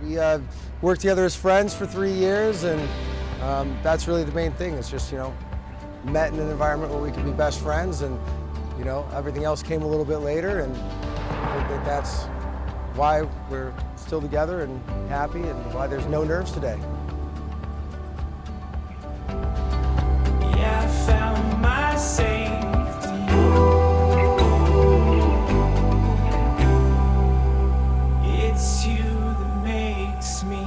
We worked together as friends for 3 years, and that's really the main thing. It's just, met in an environment where we could be best friends, and, everything else came a little bit later, and I think that's why we're still together and happy, and why there's no nerves today. Yeah, I found my safety. It's you that makes me.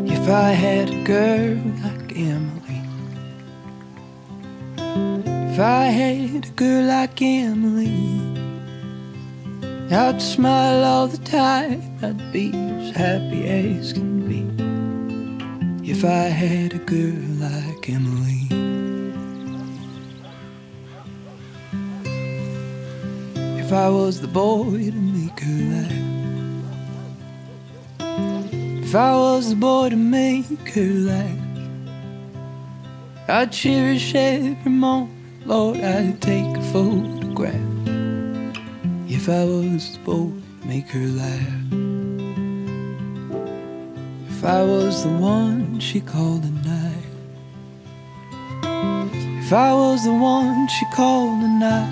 If I had a girl like Emily, if I had a girl like Emily, I'd smile all the time, I'd be as happy as can be. If I had a girl like Emily, if I was the boy to make her laugh, if I was the boy to make her laugh, I'd cherish every moment, Lord, I'd take a photograph. If I was the boy to make her laugh, if I was the one she called a night, if I was the one she called a night,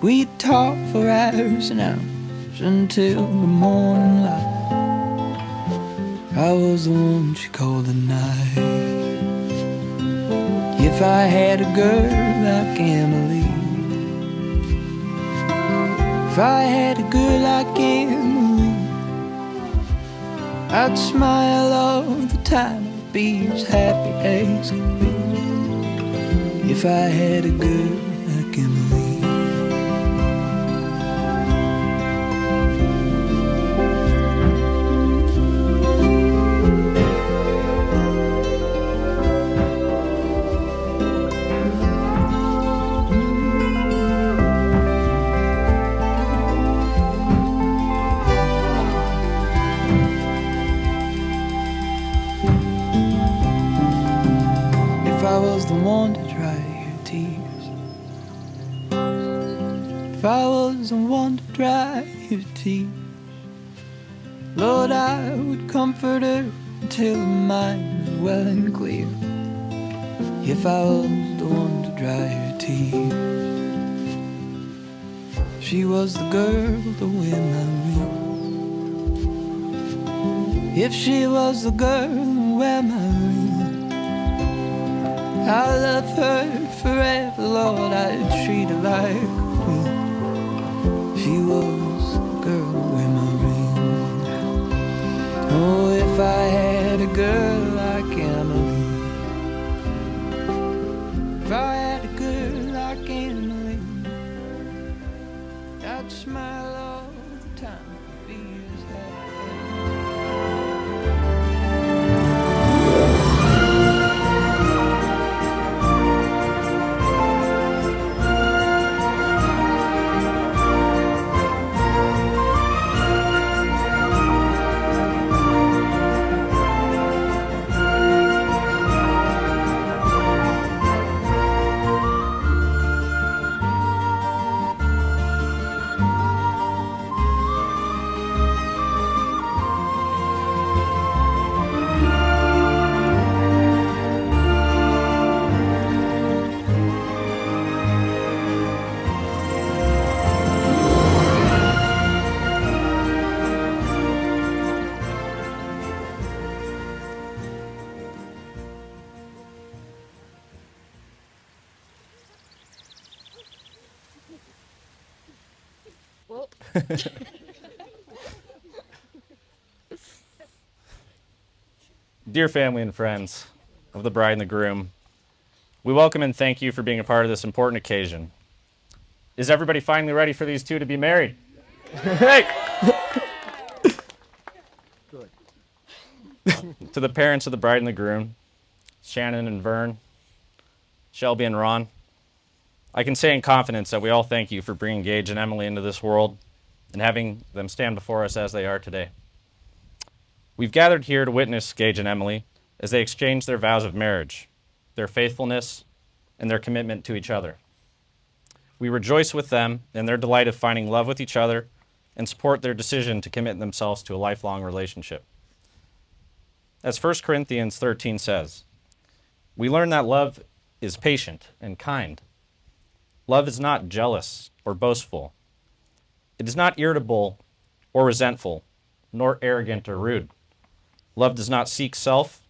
we'd talk for hours and hours until the morning light. I was the one she called a night. If I had a girl like Emily, if I had a girl like Emily, I'd smile all the time, I'd be as happy as could be. If I had a girl like Emily. If I was the one to dry your tears, if I was the one to dry your tears, Lord, I would comfort her until her mind was well and clear. If I was the one to dry her tears, she was the girl to wear my ring. If she was the girl to wear my ring, I'll love her forever, Lord, I'd treat her like a queen. She was the girl with my ring. Oh, if I had a girl like Emily, if I had a girl like Emily, I'd smile all the time, be as happy. Dear family and friends of the bride and the groom, we welcome and thank you for being a part of this important occasion. Is everybody finally ready for these two to be married? Hey! To the parents of the bride and the groom, Shannon and Vern, Shelby and Ron, I can say in confidence that we all thank you for bringing Gage and Emily into this world and having them stand before us as they are today. We've gathered here to witness Gage and Emily as they exchange their vows of marriage, their faithfulness, and their commitment to each other. We rejoice with them in their delight of finding love with each other and support their decision to commit themselves to a lifelong relationship. As 1 Corinthians 13 says, we learn that love is patient and kind. Love is not jealous or boastful. It is not irritable or resentful, nor arrogant or rude. Love does not seek self,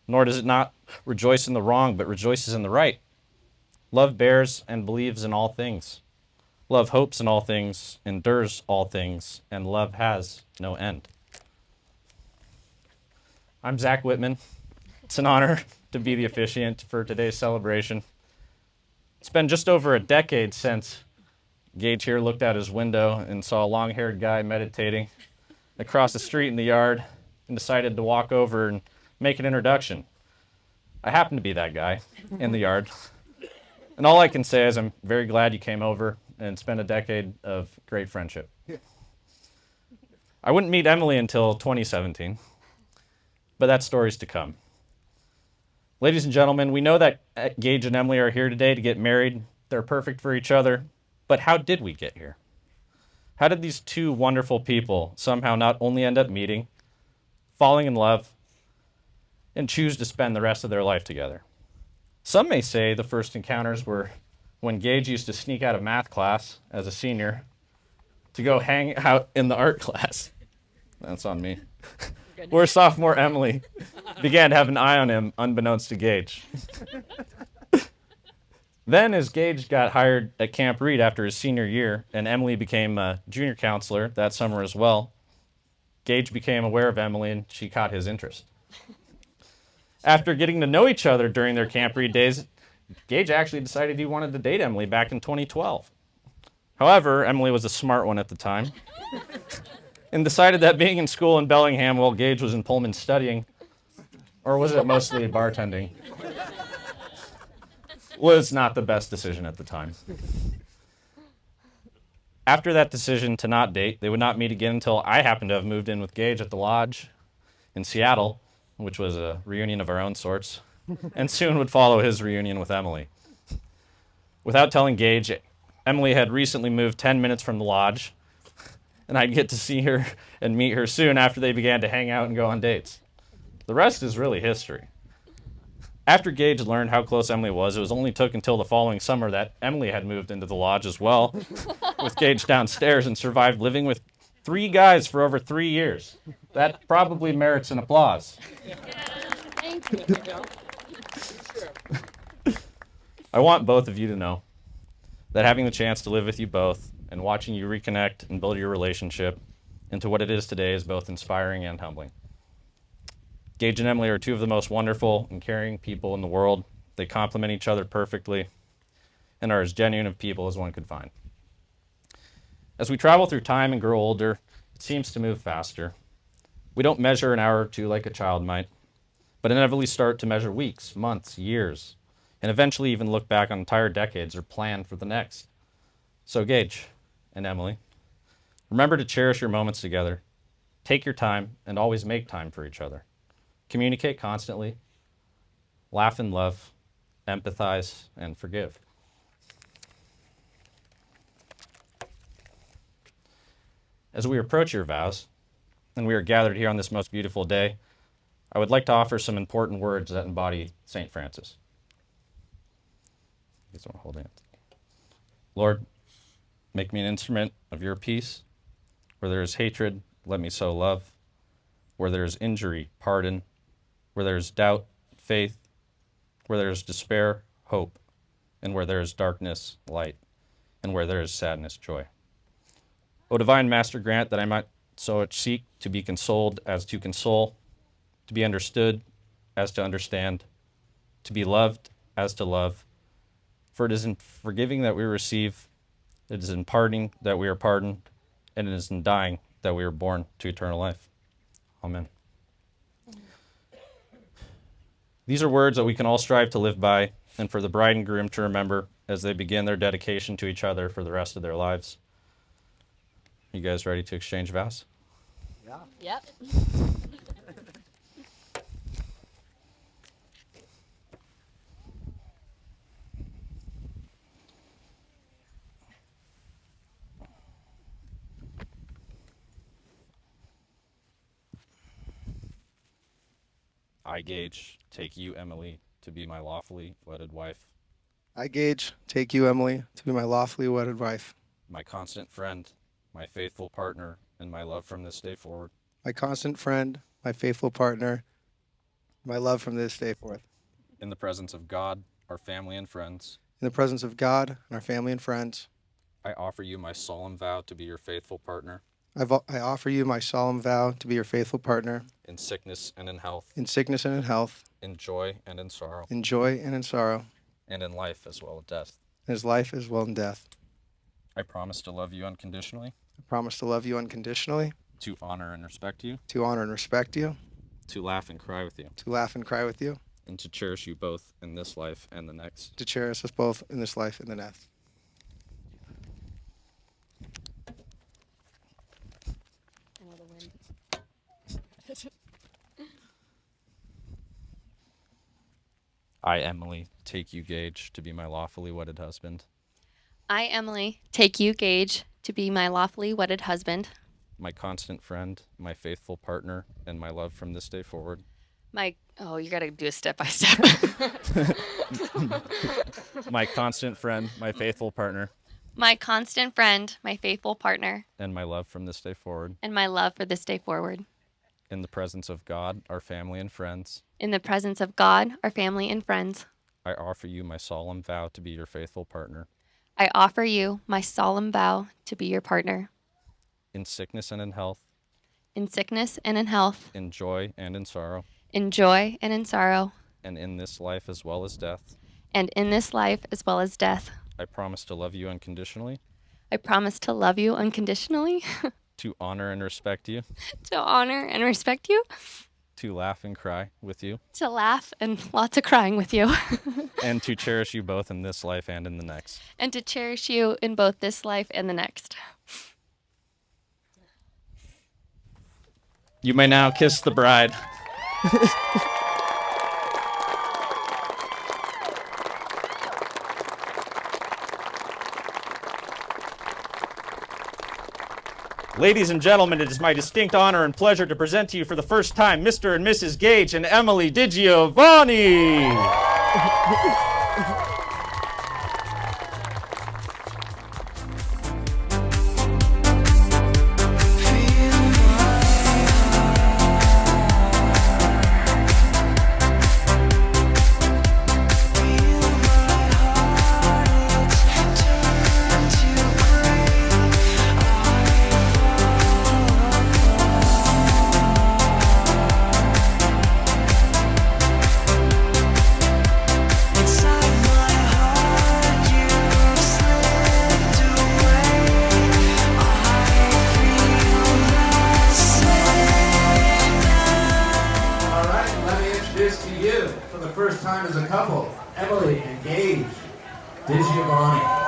nor does it not rejoice in the wrong, but rejoices in the right. Love bears and believes in all things. Love hopes in all things, endures all things, and love has no end. I'm Zach Whitman. It's an honor to be the officiant for today's celebration. It's been just over a decade since Gage here looked out his window and saw a long-haired guy meditating across the street in the yard and decided to walk over and make an introduction. I happen to be that guy in the yard. And all I can say is I'm very glad you came over and spent a decade of great friendship. I wouldn't meet Emily until 2017, but that story's to come. Ladies and gentlemen, we know that Gage and Emily are here today to get married. They're perfect for each other. But how did we get here? How did these two wonderful people somehow not only end up meeting, falling in love, and choose to spend the rest of their life together? Some may say the first encounters were when Gage used to sneak out of math class as a senior to go hang out in the art class. That's on me. Where sophomore Emily began to have an eye on him unbeknownst to Gage. Then, as Gage got hired at Camp Reed after his senior year, and Emily became a junior counselor that summer as well, Gage became aware of Emily, and she caught his interest. After getting to know each other during their Camp Reed days, Gage actually decided he wanted to date Emily back in 2012. However, Emily was a smart one at the time, and decided that being in school in Bellingham while Gage was in Pullman studying, or was it mostly bartending, was not the best decision at the time. After that decision to not date, they would not meet again until I happened to have moved in with Gage at the lodge in Seattle, which was a reunion of our own sorts, and soon would follow his reunion with Emily. Without telling Gage, Emily had recently moved 10 minutes from the lodge, and I'd get to see her and meet her soon after they began to hang out and go on dates. The rest is really history. After Gage learned how close Emily was, it was only took until the following summer that Emily had moved into the lodge as well, with Gage downstairs, and survived living with 3 guys for over 3 years. That probably merits an applause. Thank you. I want both of you to know that having the chance to live with you both and watching you reconnect and build your relationship into what it is today is both inspiring and humbling. Gage and Emily are two of the most wonderful and caring people in the world. They complement each other perfectly and are as genuine of people as one could find. As we travel through time and grow older, it seems to move faster. We don't measure an hour or two like a child might, but inevitably start to measure weeks, months, years, and eventually even look back on entire decades or plan for the next. So Gage and Emily, remember to cherish your moments together. Take your time and always make time for each other. Communicate constantly, laugh and love, empathize, and forgive. As we approach your vows, and we are gathered here on this most beautiful day, I would like to offer some important words that embody St. Francis. These are holding it. Lord, make me an instrument of your peace. Where there is hatred, let me sow love. Where there is injury, pardon. Where there is doubt, faith. Where there is despair, hope. And where there is darkness, light. And where there is sadness, joy. O divine Master, grant that I might so seek to be consoled as to console, to be understood as to understand, to be loved as to love. For it is in forgiving that we receive, it is in pardoning that we are pardoned, and it is in dying that we are born to eternal life. Amen. These are words that we can all strive to live by, and for the bride and groom to remember as they begin their dedication to each other for the rest of their lives. You guys ready to exchange vows? Yep. I, Gage, take you, Emily, to be my lawfully wedded wife, I, Gage, take you, Emily, to be my lawfully wedded wife, my constant friend, my faithful partner, and my love from this day forward. my constant friend, my faithful partner, my love from this day forth. In the presence of God, our family and friends, In the presence of God and our family and friends, I offer you my solemn vow to be your faithful partner I offer you my solemn vow to be your faithful partner in sickness and in health, in sickness and in health, in joy and in sorrow, in joy and in sorrow, and in life as well as death. in his life as well in death. I promise to love you unconditionally, I promise to love you unconditionally, to honor and respect you, to honor and respect you, to laugh and cry with you, to laugh and cry with you, and to cherish you both in this life and the next. to cherish us both in this life and the next. I, Emily, take you, Gage, to be my lawfully wedded husband, I, Emily, take you, Gage, to be my lawfully wedded husband, my constant friend, my faithful partner, and my love from this day forward. you gotta do a step by step. My constant friend, my faithful partner, My constant friend, my faithful partner, and my love from this day forward. and my love for this day forward. In the presence of God, our family and friends, In the presence of God, our family, and friends, I offer you my solemn vow to be your faithful partner, I offer you my solemn vow to be your partner, in sickness and in health, in sickness and in health, in joy and in sorrow, in joy and in sorrow, and in this life as well as death. and in this life as well as death. I promise to love you unconditionally, I promise to love you unconditionally, to honor and respect you, to honor and respect you, to laugh and cry with you, to laugh and lots of crying with you, and to cherish you both in this life and in the next. and to cherish you in both this life and the next. You may now kiss the bride. Ladies and gentlemen, it is my distinct honor and pleasure to present to you for the first time Mr. and Mrs. Gage and Emily DIGiovanni. time as a couple, Emily and Gage DIGiovanni.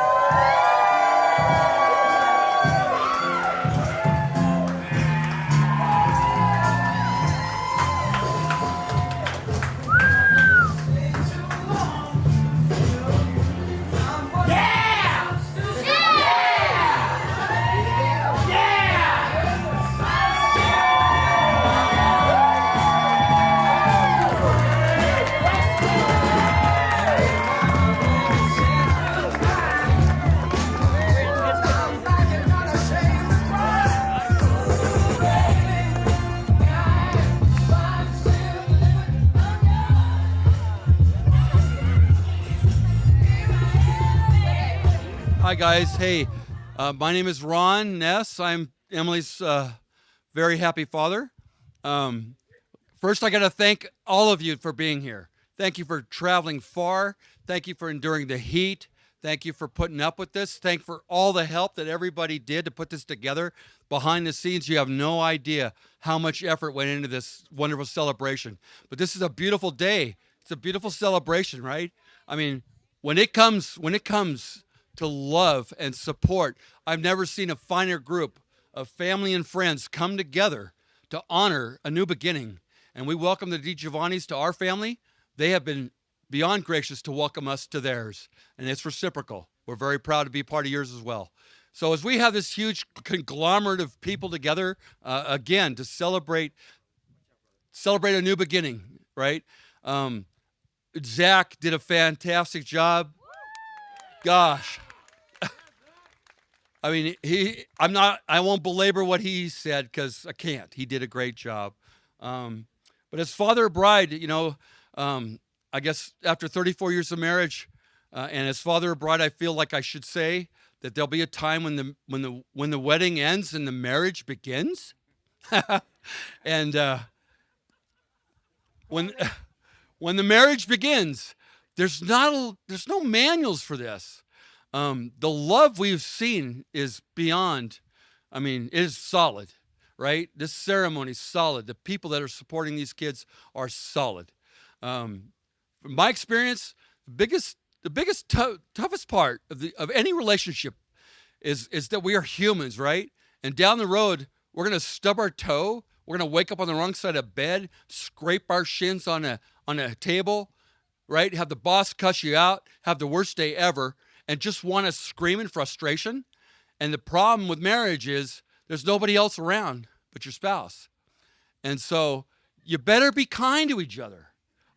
Hi guys, hey, my name is Ron Ness. I'm Emily's very happy father. First, I got to thank all of you for being here. Thank you for traveling far. Thank you for enduring the heat. Thank you for putting up with this. Thank for all the help that everybody did to put this together. Behind the scenes, you have no idea how much effort went into this wonderful celebration. But this is a beautiful day. It's a beautiful celebration, right? I mean, when it comes to love and support, I've never seen a finer group of family and friends come together to honor a new beginning. And we welcome the DIGiovannis to our family. They have been beyond gracious to welcome us to theirs, and it's reciprocal. We're very proud to be part of yours as well. So as we have this huge conglomerate of people together, again, to celebrate a new beginning, right? Zach did a fantastic job. Gosh. I mean, I won't belabor what he said because I can't. He did a great job. But as father of bride, you know, I guess after 34 years of marriage, and as father of bride, I feel like I should say that there'll be a time when the wedding ends and the marriage begins. And when the marriage begins, there's no manuals for this. The love we've seen is beyond, I mean, it is solid, right? This ceremony is solid. The people that are supporting these kids are solid. From my experience, the biggest toughest part of any relationship is that we are humans, right? And down the road, we're gonna stub our toe. We're gonna wake up on the wrong side of bed, scrape our shins on a table, right? Have the boss cuss you out, have the worst day ever, and just want to scream in frustration. And the problem with marriage is there's nobody else around but your spouse. And so you better be kind to each other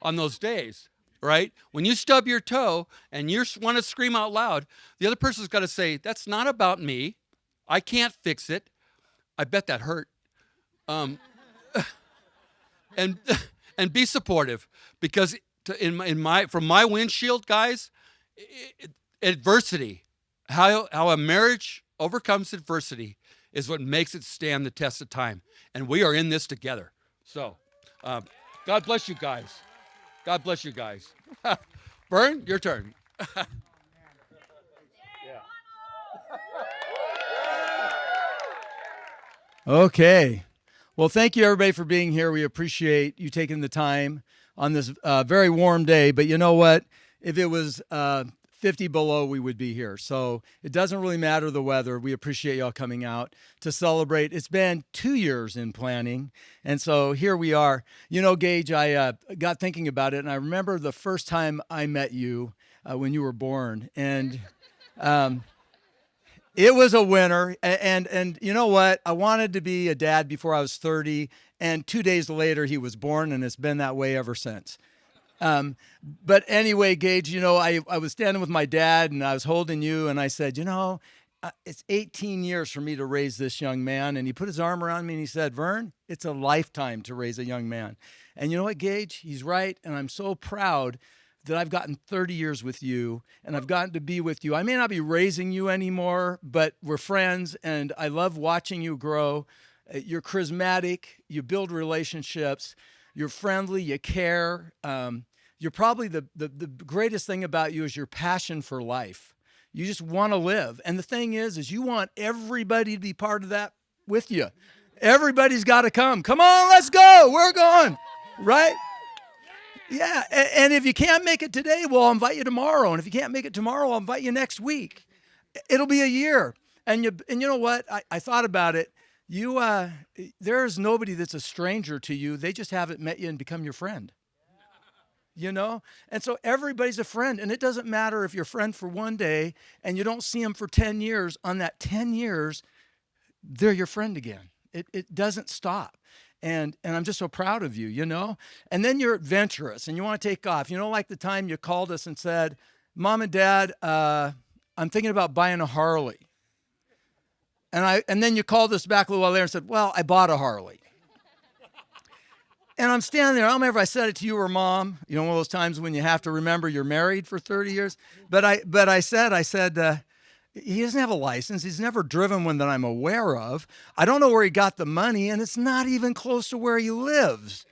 on those days, right? When you stub your toe and you want to scream out loud, the other person's got to say, that's not about me. I can't fix it. I bet that hurt. And be supportive, because from my windshield, guys, adversity, how a marriage overcomes adversity is what makes it stand the test of time. And we are in this together. So God bless you guys. God bless you guys. Vern, your turn. Okay. Well, thank you everybody for being here. We appreciate you taking the time on this very warm day. But you know what? If it was 50 below, we would be here. So it doesn't really matter the weather. We appreciate y'all coming out to celebrate. It's been 2 years in planning. And so here we are. You know, Gage, I got thinking about it, and I remember the first time I met you when you were born. And it was a winner. And you know what? I wanted to be a dad before I was 30. And 2 days later, he was born, and it's been that way ever since. But anyway, Gage, you know, I was standing with my dad and I was holding you and I said, you know, it's 18 years for me to raise this young man. And he put his arm around me and he said, Vern, it's a lifetime to raise a young man. And you know what, Gage? He's right. And I'm so proud that I've gotten 30 years with you and I've gotten to be with you. I may not be raising you anymore, but we're friends and I love watching you grow. You're charismatic. You build relationships. You're friendly. You care. You're probably the greatest thing about you is your passion for life. You just want to live. And the thing is you want everybody to be part of that with you. Everybody's got to come. Come on, let's go. We're going. Right? Yeah, and if you can't make it today, well, I'll invite you tomorrow. And if you can't make it tomorrow, I'll invite you next week. It'll be a year. And you know what? I thought about it. There's nobody that's a stranger to you. They just haven't met you and become your friend. You know? And so everybody's a friend. And it doesn't matter if you're a friend for one day and you don't see them for 10 years. On that 10 years, they're your friend again. It doesn't stop. And I'm just so proud of you, you know? And then you're adventurous and you want to take off. You know, like the time you called us and said, Mom and Dad, I'm thinking about buying a Harley. And then you called us back a little while later and said, well, I bought a Harley. And I'm standing there. I don't remember if I said it to you or Mom. You know, one of those times when you have to remember you're married for 30 years. But I said, he doesn't have a license. He's never driven one that I'm aware of. I don't know where he got the money, and it's not even close to where he lives.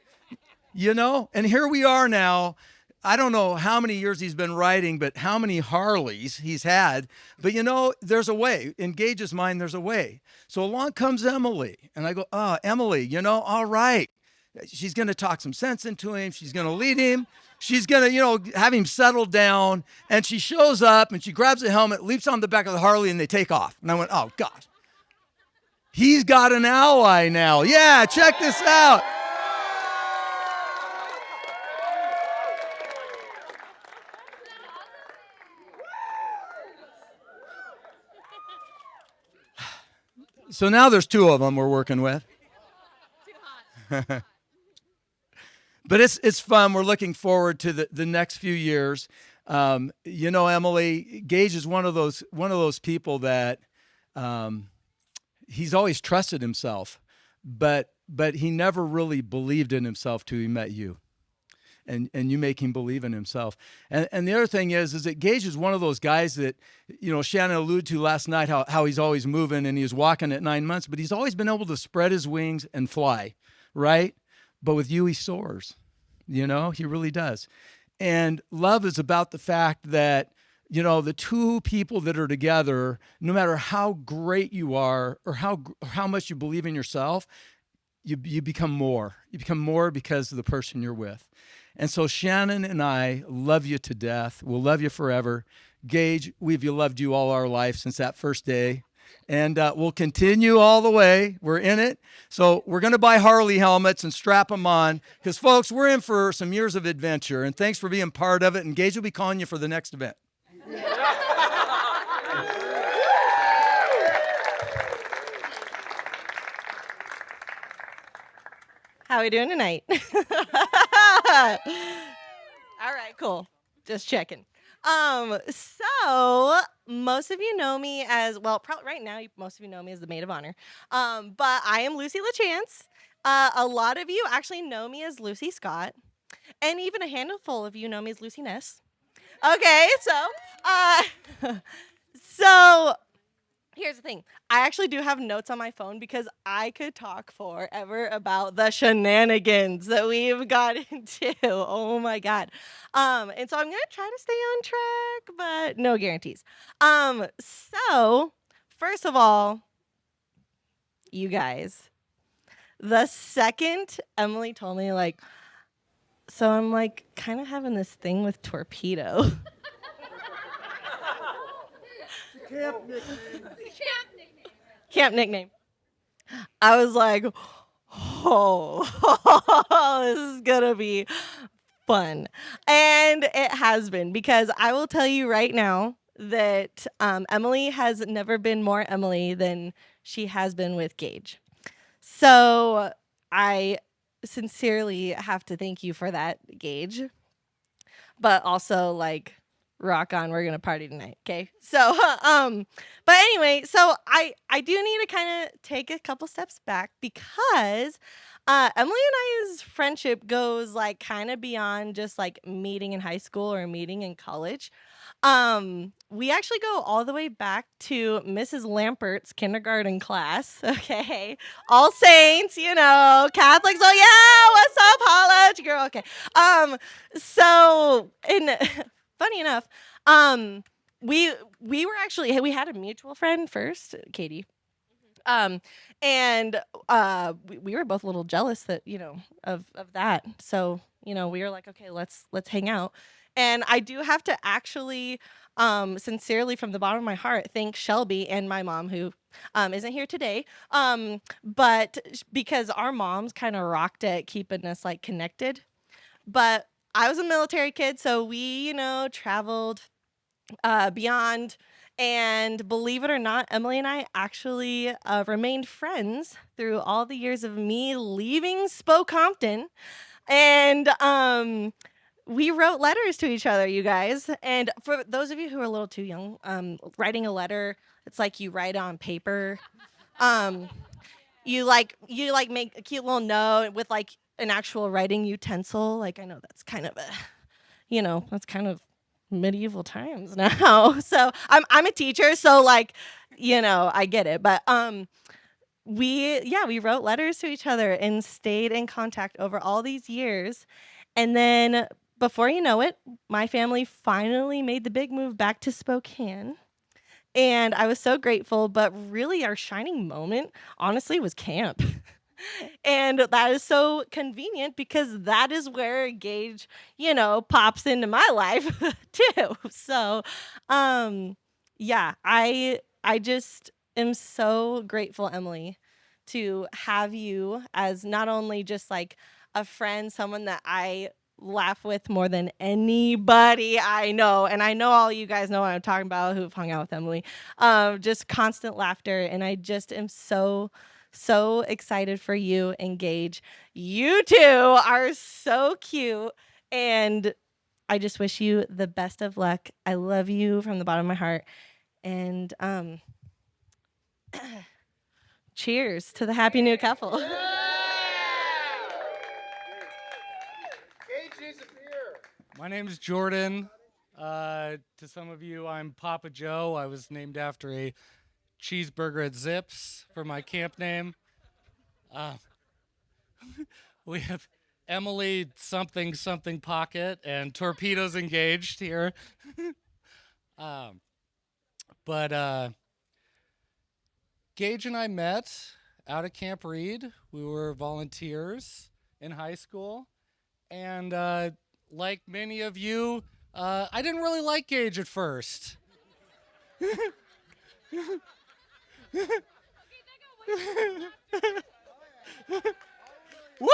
You know? And here we are now. I don't know how many years he's been riding, but how many Harleys he's had. But you know, there's a way. In Gage's mind, there's a way. So along comes Emily. And I go, oh, Emily, you know, all right. She's going to talk some sense into him. She's going to lead him. She's going to, you know, have him settle down. And she shows up and she grabs a helmet, leaps on the back of the Harley, and they take off. And I went, oh, God. He's got an ally now. Yeah, check this out. So now there's two of them we're working with. But it's fun. We're looking forward to the next few years. You know, Emily, Gage is one of those people that he's always trusted himself, but he never really believed in himself till he met you. And you make him believe in himself. And the other thing is that Gage is one of those guys that, you know, Shannon alluded to last night, how he's always moving and he's walking at 9 months, but he's always been able to spread his wings and fly, right? But with you, he soars. You know, he really does. And love is about the fact that, you know, the two people that are together, no matter how great you are or how much you believe in yourself, you become more. You become more because of the person you're with. And so Shannon and I love you to death. We'll love you forever. Gage, we've loved you all our life since that first day. And we'll continue all the way. We're in it. So we're going to buy Harley helmets and strap them on. Because, folks, we're in for some years of adventure. And thanks for being part of it. And Gage will be calling you for the next event. How are we doing tonight? All right, cool. Just checking. So most of you know me as, well, probably right now, most of you know me as the maid of honor. But I am Lucy LaChance. A lot of you actually know me as Lucy Scott. And even a handful of you know me as Lucy Ness. Okay, so here's the thing. I actually do have notes on my phone because I could talk forever about the shenanigans that we've got into. Oh my God. And so I'm going to try to stay on track, but no guarantees. So first of all, you guys, the second Emily told me, like, so I'm like kind of having this thing with Torpedo. Camp nickname. I was like, oh, this is gonna be fun. And it has been, because I will tell you right now that Emily has never been more Emily than she has been with Gage. So I sincerely have to thank you for that, Gage. But also, like, rock on, we're gonna party tonight, okay? So but anyway, so I do need to kind of take a couple steps back, because Emily and I's friendship goes like kind of beyond just like meeting in high school or meeting in college. We actually go all the way back to Mrs. Lampert's kindergarten class, okay? All Saints, you know, Catholics, oh yeah, what's up, holla at your girl, okay. So, funny enough, we had a mutual friend first, Katie. And we were both a little jealous that, you know, of that. So, we were like, okay, let's hang out. And I do have to actually, sincerely from the bottom of my heart, thank Shelby and my mom, who isn't here today, but because our moms kind of rocked at keeping us like connected. But I was a military kid, so we, traveled beyond. And believe it or not, Emily and I actually remained friends through all the years of me leaving Spokompton. And we wrote letters to each other, you guys. And for those of you who are a little too young, writing a letter, it's like you write on paper. You make a cute little note with like an actual writing utensil. Like I know that's kind of that's kind of medieval times now. So I'm a teacher, so like, I get it. But we wrote letters to each other and stayed in contact over all these years. And then before you know it, my family finally made the big move back to Spokane. And I was so grateful, but really our shining moment, honestly, was camp. And that is so convenient because that is where Gage, pops into my life too. So, I just am so grateful, Emily, to have you as not only just like a friend, someone that I laugh with more than anybody I know. And I know all you guys know what I'm talking about who've hung out with Emily. Just constant laughter. And I just am so excited for you and Gage. You two are so cute. And I just wish you the best of luck. I love you from the bottom of my heart. And cheers to the happy new couple. My name's Jordan. To some of you, I'm Papa Joe. I was named after a cheeseburger at Zips for my camp name. We have Emily something Pocket and Torpedoes Engaged here. But Gage and I met out at Camp Reed. We were volunteers in high school. And like many of you, I didn't really like Gage at first. Woo!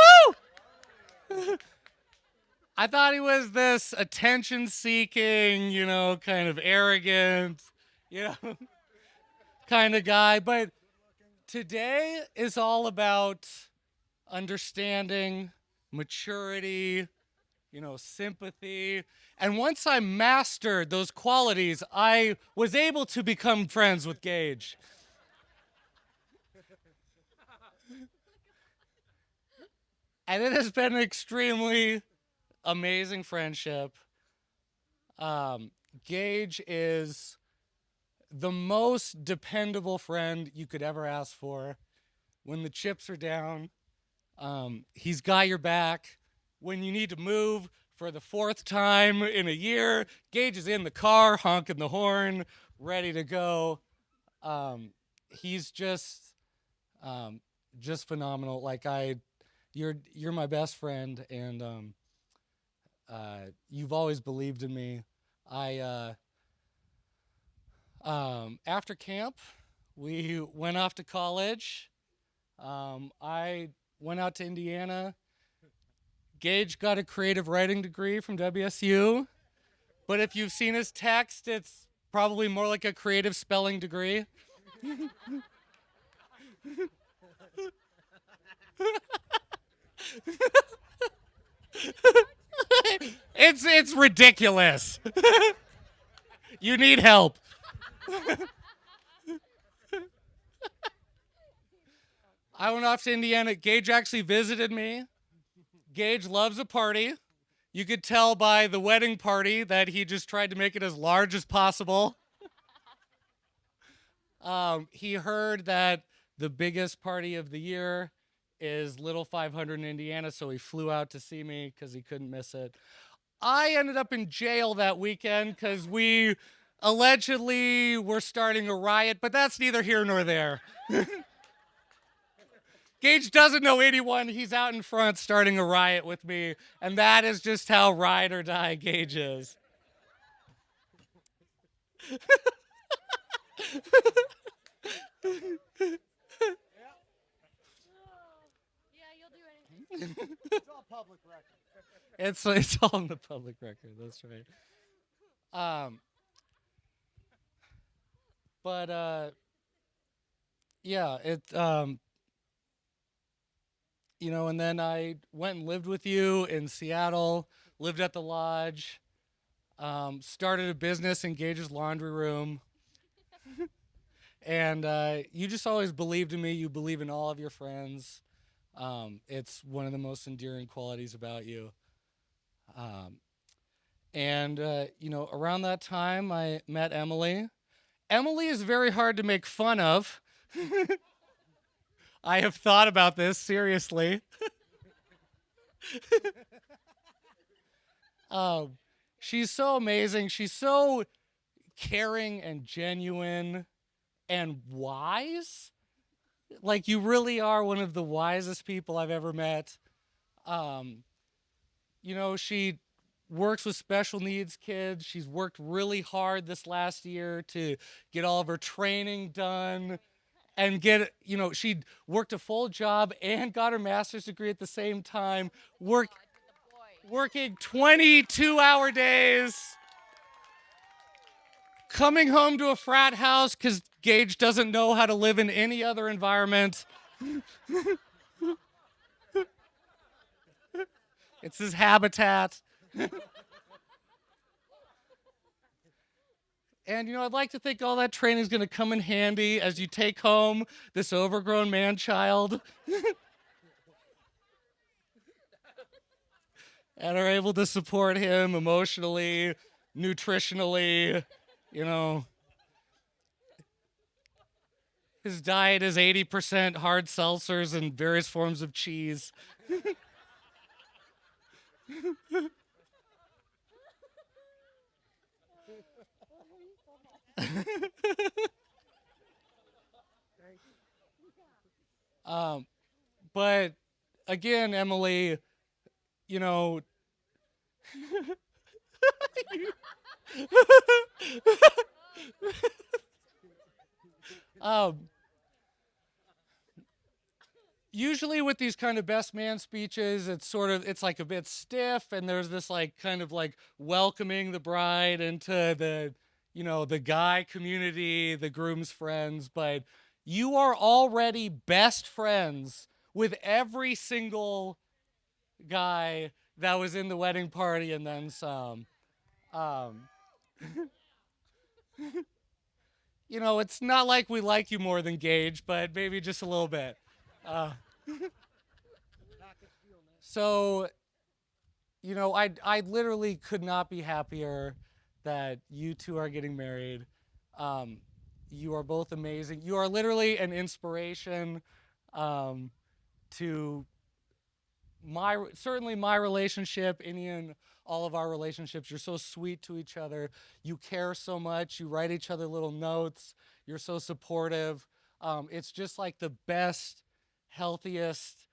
I thought he was this attention-seeking, kind of arrogant, kind of guy. But today is all about understanding, maturity, sympathy. And once I mastered those qualities, I was able to become friends with Gage. And it has been an extremely amazing friendship. Gage is the most dependable friend you could ever ask for. When the chips are down, he's got your back. When you need to move for the 4th time in a year, Gage is in the car, honking the horn, ready to go. He's just phenomenal. Like you're my best friend, and you've always believed in me. After camp, we went off to college. I went out to Indiana. Gage got a creative writing degree from WSU, but if you've seen his text, it's probably more like a creative spelling degree. It's ridiculous. You need help. I went off to Indiana. Gage actually visited me. Gage loves a party. You could tell by the wedding party that he just tried to make it as large as possible. He heard that the biggest party of the year is Little 500 in Indiana, so he flew out to see me because he couldn't miss it. I ended up in jail that weekend because we allegedly were starting a riot, but that's neither here nor there. Gage doesn't know anyone. He's out in front starting a riot with me, and that is just how ride or die Gage is. It's all public record. It's all on the public record. That's right. Yeah, and then I went and lived with you in Seattle, lived at the lodge, started a business in Gage's laundry room. And you just always believed in me. You believe in all of your friends. It's one of the most endearing qualities about you. Around that time, I met Emily. Emily is very hard to make fun of. I have thought about this seriously. She's so amazing. She's so caring and genuine and wise. Like, you really are one of the wisest people I've ever met. She works with special needs kids. She's worked really hard this last year to get all of her training done and she worked a full job and got her master's degree at the same time, working 22-hour days, coming home to a frat house because Gage doesn't know how to live in any other environment. It's his habitat. And, I'd like to think all that training is going to come in handy as you take home this overgrown man-child and are able to support him emotionally, nutritionally, His diet is 80% hard seltzers and various forms of cheese. But again, Emily, usually with these kind of best man speeches, it's like a bit stiff, and there's this like kind of like welcoming the bride into the guy community, the groom's friends, but you are already best friends with every single guy that was in the wedding party and then some. It's not like we like you more than Gage, but maybe just a little bit. So, I literally could not be happier that you two are getting married. You are both amazing. You are literally an inspiration to certainly my relationship, and all of our relationships. You're so sweet to each other. You care so much. You write each other little notes. You're so supportive. It's just like the best, healthiest,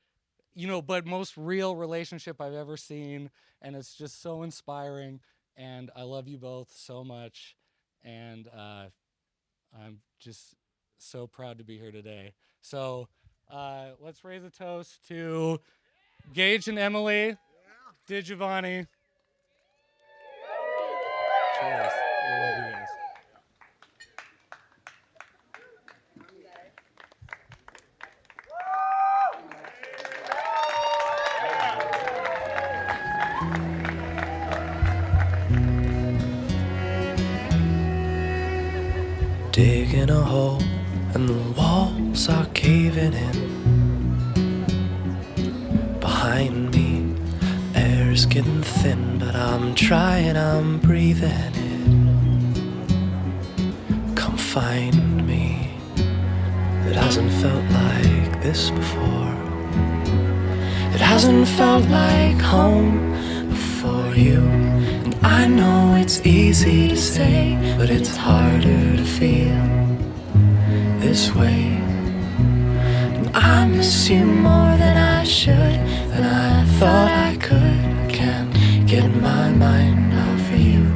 but most real relationship I've ever seen. And it's just so inspiring. And I love you both so much. And I'm just so proud to be here today. So let's raise a toast to Gage and Emily, DIGiovanni. Cheers. I love you guys. Digging a hole and the walls are caving in. Behind me, air's getting thin, but I'm trying, I'm breathing it. Come find me. It hasn't felt like this before. It hasn't felt like home before you. And I know it's easy to say, but it's harder to feel this way. And I miss you more than I should, than I thought I could. I can't get my mind off of you.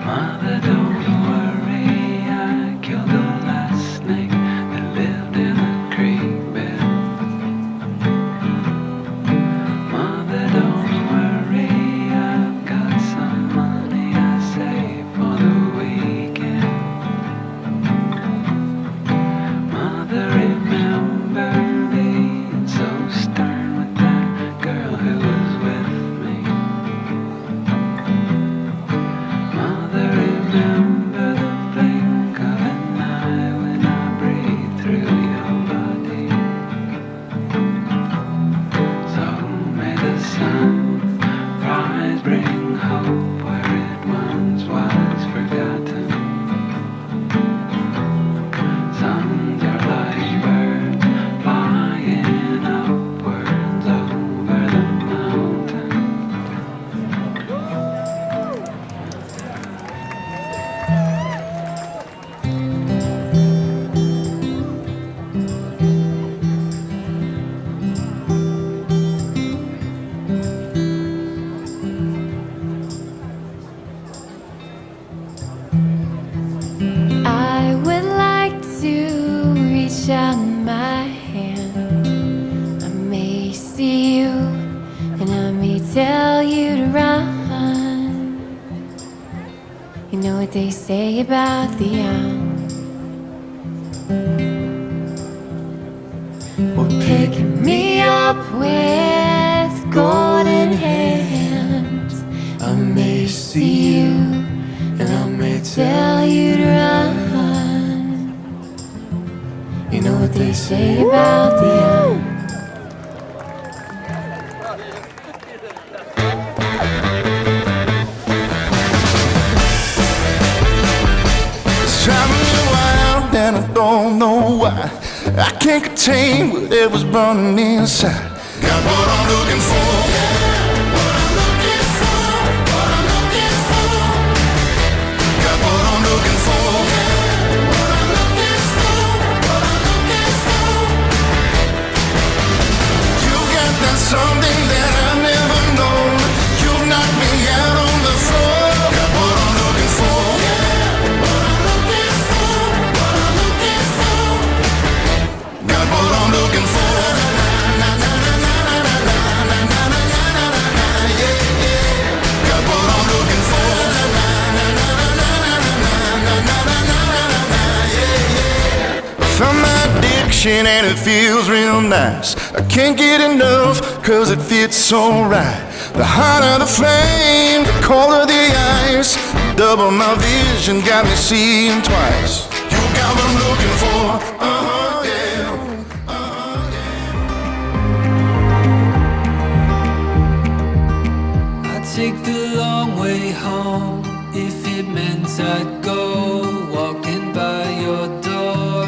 Mother, don't worry, I killed the last snake that lived in a creek bed. Mother, don't worry, I've got some money I saved for the weekend. Mother, remember being so stern with that girl who was with me. Mother, remember the blink of an eye when I breathe through your body. So may the sunrise bring hope where it once was forgotten. Suns are like birds flying upwards over the mountain. I would like to reach out my hand. I may see you, and I may tell you to run. You know what they say about the young. Well, pick me up with golden hands. I may see you, and I may tell you to run. You know what they say about the young. It's driving me wild and I don't know why. I can't contain whatever's burning inside. Got what I'm looking for. What I'm looking for. What I'm looking for. Got what I'm looking for. What I'm looking for. What I'm looking for. You got that something that I've never known. You knocked me out on the floor. Got what I'm looking for. What I'm looking for. What I'm looking for. Got what I'm looking for. Got what I'm looking for. Found my addiction and it feels real nice. I can't get enough cause it fits so right. The hotter the flame, the colder the ice. Double my vision, got me seeing twice. You got what I'm looking for. Yeah. I'd take the long way home if it meant I'd go walking by your door.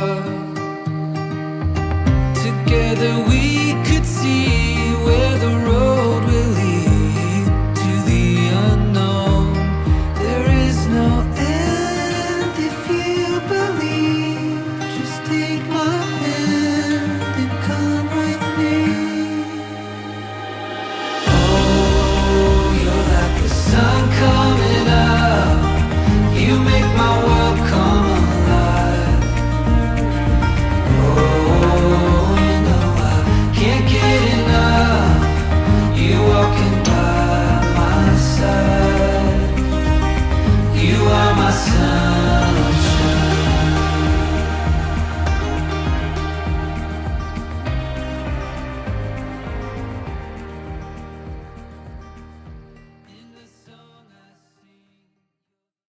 Together we could see